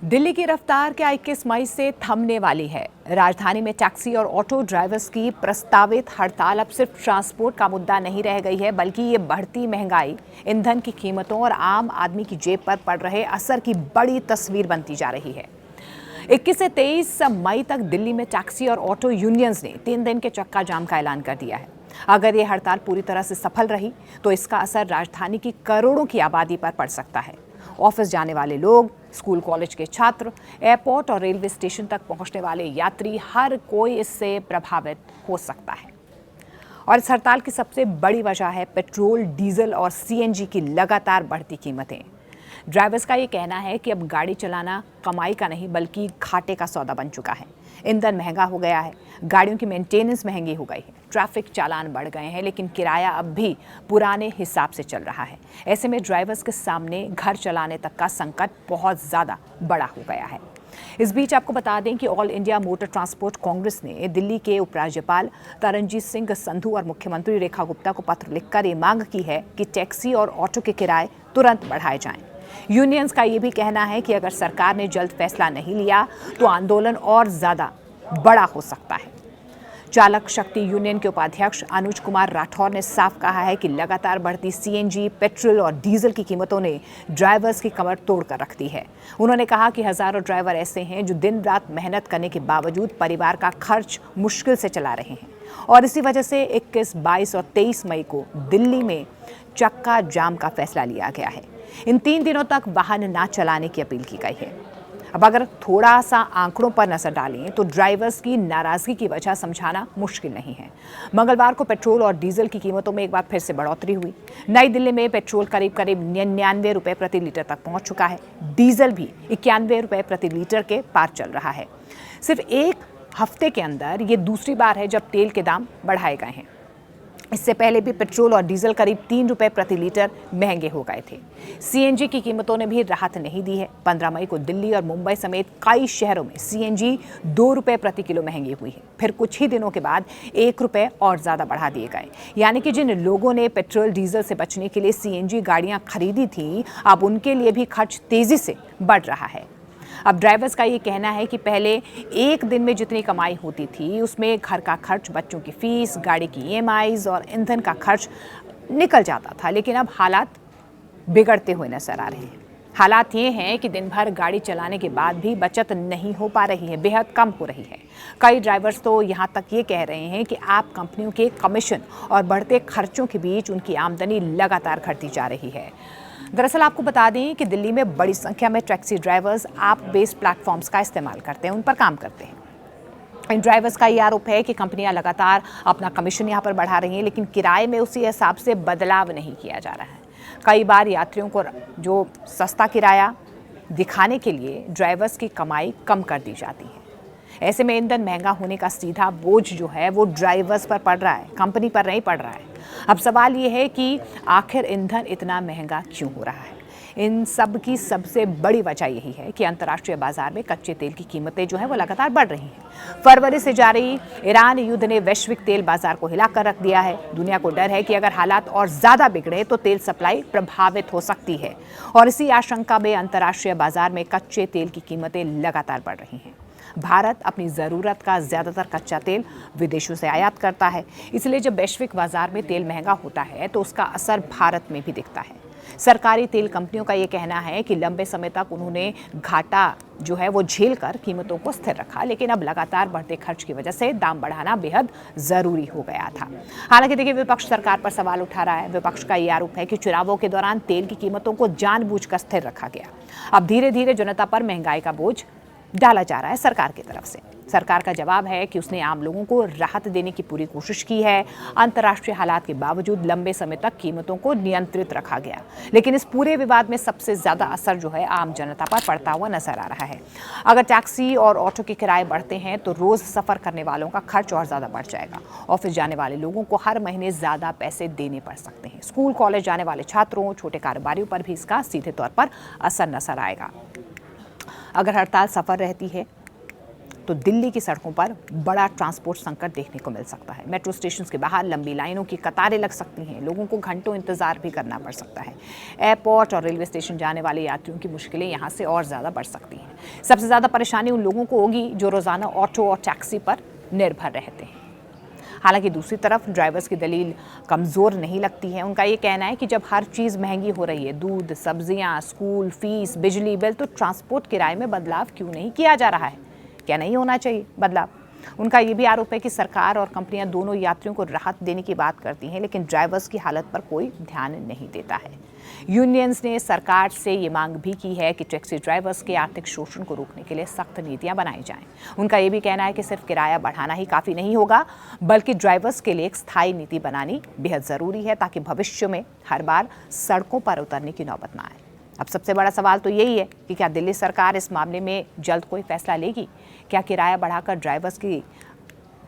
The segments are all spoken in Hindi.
दिल्ली की रफ्तार क्या 21 मई से थमने वाली है। राजधानी में टैक्सी और ऑटो ड्राइवर्स की प्रस्तावित हड़ताल अब सिर्फ ट्रांसपोर्ट का मुद्दा नहीं रह गई है, बल्कि ये बढ़ती महंगाई, ईंधन की कीमतों और आम आदमी की जेब पर पड़ रहे असर की बड़ी तस्वीर बनती जा रही है। 21 से 23 मई तक दिल्ली में टैक्सी और ऑटो यूनियंस ने 3 दिन के चक्का जाम का ऐलान कर दिया है। अगर ये हड़ताल पूरी तरह से सफल रही तो इसका असर राजधानी की करोड़ों की आबादी पर पड़ सकता है। ऑफिस जाने वाले लोग, स्कूल कॉलेज के छात्र, एयरपोर्ट और रेलवे स्टेशन तक पहुंचने वाले यात्री, हर कोई इससे प्रभावित हो सकता है। और इस हड़ताल की सबसे बड़ी वजह है पेट्रोल, डीजल और सीएनजी की लगातार बढ़ती कीमतें। ड्राइवर्स का ये कहना है कि अब गाड़ी चलाना कमाई का नहीं बल्कि घाटे का सौदा बन चुका है। ईंधन महंगा हो गया है, गाड़ियों की मेंटेनेंस महंगी हो गई है, ट्रैफिक चालान बढ़ गए हैं, लेकिन किराया अब भी पुराने हिसाब से चल रहा है। ऐसे में ड्राइवर्स के सामने घर चलाने तक का संकट बहुत ज़्यादा बड़ा हो गया है। इस बीच आपको बता दें कि all India motor transport Congress ने दिल्ली के उपराज्यपाल तरनजीत सिंह संधू और मुख्यमंत्री रेखा गुप्ता को पत्र लिखकर ये मांग की है कि टैक्सी और ऑटो के किराए तुरंत बढ़ाए जाएं। यूनियंस का ये भी कहना है कि अगर सरकार ने जल्द फैसला नहीं लिया तो आंदोलन और ज्यादा बड़ा हो सकता है। चालक शक्ति यूनियन के उपाध्यक्ष अनुज कुमार राठौर ने साफ कहा है कि लगातार बढ़ती सीएनजी, पेट्रोल और डीजल की कीमतों ने ड्राइवर्स की कमर तोड़ कर रख दी है। उन्होंने कहा कि हजारों ड्राइवर ऐसे हैं जो दिन रात मेहनत करने के बावजूद परिवार का खर्च मुश्किल से चला रहे हैं और इसी वजह से 21, 22 और 23 मई को दिल्ली में चक्का जाम का फैसला लिया गया है। इन 3 दिनों तक वाहन ना चलाने की अपील की गई है। अब अगर थोड़ा सा आंकड़ों पर नजर डालें तो ड्राइवर्स की नाराजगी की वजह समझाना मुश्किल नहीं है। मंगलवार को पेट्रोल और डीजल की कीमतों में एक बार फिर से बढ़ोतरी हुई। नई दिल्ली में पेट्रोल करीब 99 रुपए प्रति लीटर तक पहुंच चुका है। डीजल भी 91 रुपए प्रति लीटर के पार चल रहा है। सिर्फ एक हफ्ते के अंदर ये दूसरी बार है जब तेल के दाम बढ़ाए गए हैं। इससे पहले भी पेट्रोल और डीजल करीब 3 रुपए प्रति लीटर महंगे हो गए थे। सीएनजी की कीमतों ने भी राहत नहीं दी है। 15 मई को दिल्ली और मुंबई समेत कई शहरों में सीएनजी 2 रुपए प्रति किलो महंगी हुई है। फिर कुछ ही दिनों के बाद 1 रुपए और ज्यादा बढ़ा दिए गए। यानी कि जिन लोगों ने पेट्रोल डीजल से बचने के लिए सीएनजी गाड़ियां खरीदी थी, अब उनके लिए भी खर्च तेजी से बढ़ रहा है। अब ड्राइवर्स का ये कहना है कि पहले एक दिन में जितनी कमाई होती थी उसमें घर का खर्च, बच्चों की फीस, गाड़ी की ईएमआईज और ईंधन का खर्च निकल जाता था, लेकिन अब हालात बिगड़ते हुए नजर आ रहे हैं। हालात ये हैं कि दिन भर गाड़ी चलाने के बाद भी बचत नहीं हो पा रही है, बेहद कम हो रही है। कई ड्राइवर्स तो यहाँ तक ये कह रहे हैं कि आप कंपनियों के कमीशन और बढ़ते खर्चों के बीच उनकी आमदनी लगातार घटती जा रही है। दरअसल आपको बता दें कि दिल्ली में बड़ी संख्या में taxi drivers app based platforms का इस्तेमाल करते हैं, उन पर काम करते हैं। इन ड्राइवर्स का ये आरोप है कि कंपनियां लगातार अपना कमीशन यहाँ पर बढ़ा रही हैं, लेकिन किराए में उसी हिसाब से बदलाव नहीं किया जा रहा है। कई बार यात्रियों को जो सस्ता किराया दिखाने के लिए ड्राइवर्स की कमाई कम कर दी जाती है। ऐसे में ईंधन महंगा होने का सीधा बोझ जो है वो ड्राइवर्स पर पड़ रहा है, कंपनी पर नहीं पड़ रहा है। अब सवाल ये है कि आखिर ईंधन इतना महंगा क्यों हो रहा है। इन सब की सबसे बड़ी वजह यही है कि अंतर्राष्ट्रीय बाजार में कच्चे तेल की कीमतें जो है वो लगातार बढ़ रही हैं। फरवरी से जारी ईरान युद्ध ने वैश्विक तेल बाजार को हिलाकर रख दिया है। दुनिया को डर है कि अगर हालात और ज्यादा बिगड़े तो तेल सप्लाई प्रभावित हो सकती है और इसी आशंका में अंतर्राष्ट्रीय बाजार में कच्चे तेल की कीमतें लगातार बढ़ रही हैं। भारत अपनी ज़रूरत का ज़्यादातर कच्चा तेल विदेशों से आयात करता है, इसलिए जब वैश्विक बाजार में तेल महंगा होता है तो उसका असर भारत में भी दिखता है। सरकारी तेल कंपनियों का ये कहना है कि लंबे समय तक उन्होंने घाटा जो है वो झेल कर कीमतों को स्थिर रखा, लेकिन अब लगातार बढ़ते खर्च की वजह से दाम बढ़ाना बेहद ज़रूरी हो गया था। हालांकि देखिए, विपक्ष सरकार पर सवाल उठा रहा है। विपक्ष का ये आरोप है कि चुनावों के दौरान तेल की कीमतों को जानबूझकर स्थिर रखा गया। अब धीरे धीरे जनता पर महंगाई का बोझ डाला जा रहा है सरकार की तरफ से। सरकार का जवाब है कि उसने आम लोगों को राहत देने की पूरी कोशिश की है। अंतर्राष्ट्रीय हालात के बावजूद लंबे समय तक कीमतों को नियंत्रित रखा गया, लेकिन इस पूरे विवाद में सबसे ज्यादा असर जो है आम जनता पर पड़ता हुआ नजर आ रहा है। अगर टैक्सी और ऑटो के किराए बढ़ते हैं तो रोज सफर करने वालों का खर्च और ज्यादा बढ़ जाएगा। ऑफिस जाने वाले लोगों को हर महीने ज्यादा पैसे देने पड़ सकते हैं। स्कूल कॉलेज जाने वाले छात्रों, छोटे कारोबारियों पर भी इसका सीधे तौर पर असर नजर आएगा। अगर हड़ताल सफल रहती है तो दिल्ली की सड़कों पर बड़ा ट्रांसपोर्ट संकट देखने को मिल सकता है। मेट्रो स्टेशन के बाहर लंबी लाइनों की कतारें लग सकती हैं, लोगों को घंटों इंतजार भी करना पड़ सकता है। एयरपोर्ट और रेलवे स्टेशन जाने वाले यात्रियों की मुश्किलें यहाँ से और ज़्यादा बढ़ सकती हैं। सबसे ज़्यादा परेशानी उन लोगों को होगी जो रोज़ाना ऑटो और टैक्सी पर निर्भर रहते हैं। हालांकि दूसरी तरफ ड्राइवर्स की दलील कमज़ोर नहीं लगती है। उनका ये कहना है कि जब हर चीज़ महंगी हो रही है, दूध, सब्जियां, स्कूल फीस, बिजली बिल, तो ट्रांसपोर्ट किराए में बदलाव क्यों नहीं किया जा रहा है? क्या नहीं होना चाहिए बदलाव? उनका ये भी आरोप है कि सरकार और कंपनियां दोनों यात्रियों को राहत देने की बात करती हैं, लेकिन ड्राइवर्स की हालत पर कोई ध्यान नहीं देता है। यूनियंस ने सरकार से ये मांग भी की है कि टैक्सी ड्राइवर्स के आर्थिक शोषण को रोकने के लिए सख्त नीतियां बनाई जाएं। उनका ये भी कहना है कि सिर्फ किराया बढ़ाना ही काफ़ी नहीं होगा, बल्कि ड्राइवर्स के लिए एक स्थायी नीति बनानी बेहद ज़रूरी है, ताकि भविष्य में हर बार सड़कों पर उतरने की नौबत ना आए। अब सबसे बड़ा सवाल तो यही है कि क्या दिल्ली सरकार इस मामले में जल्द कोई फैसला लेगी? क्या किराया बढ़ाकर ड्राइवर्स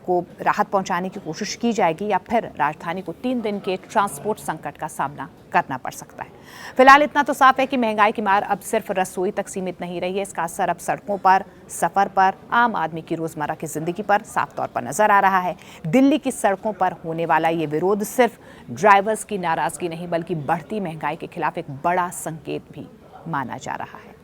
को राहत पहुंचाने की कोशिश की जाएगी, या फिर राजधानी को 3 दिन के ट्रांसपोर्ट संकट का सामना करना पड़ सकता है? फिलहाल इतना तो साफ है कि महंगाई की मार अब सिर्फ रसोई तक सीमित नहीं रही है। इसका असर अब सड़कों पर, सफ़र पर, आम आदमी की रोज़मर्रा की ज़िंदगी पर साफ तौर पर नजर आ रहा है। दिल्ली की सड़कों पर होने वाला ये विरोध सिर्फ ड्राइवर्स की नाराज़गी नहीं, बल्कि बढ़ती महंगाई के खिलाफ एक बड़ा संकेत भी माना जा रहा है।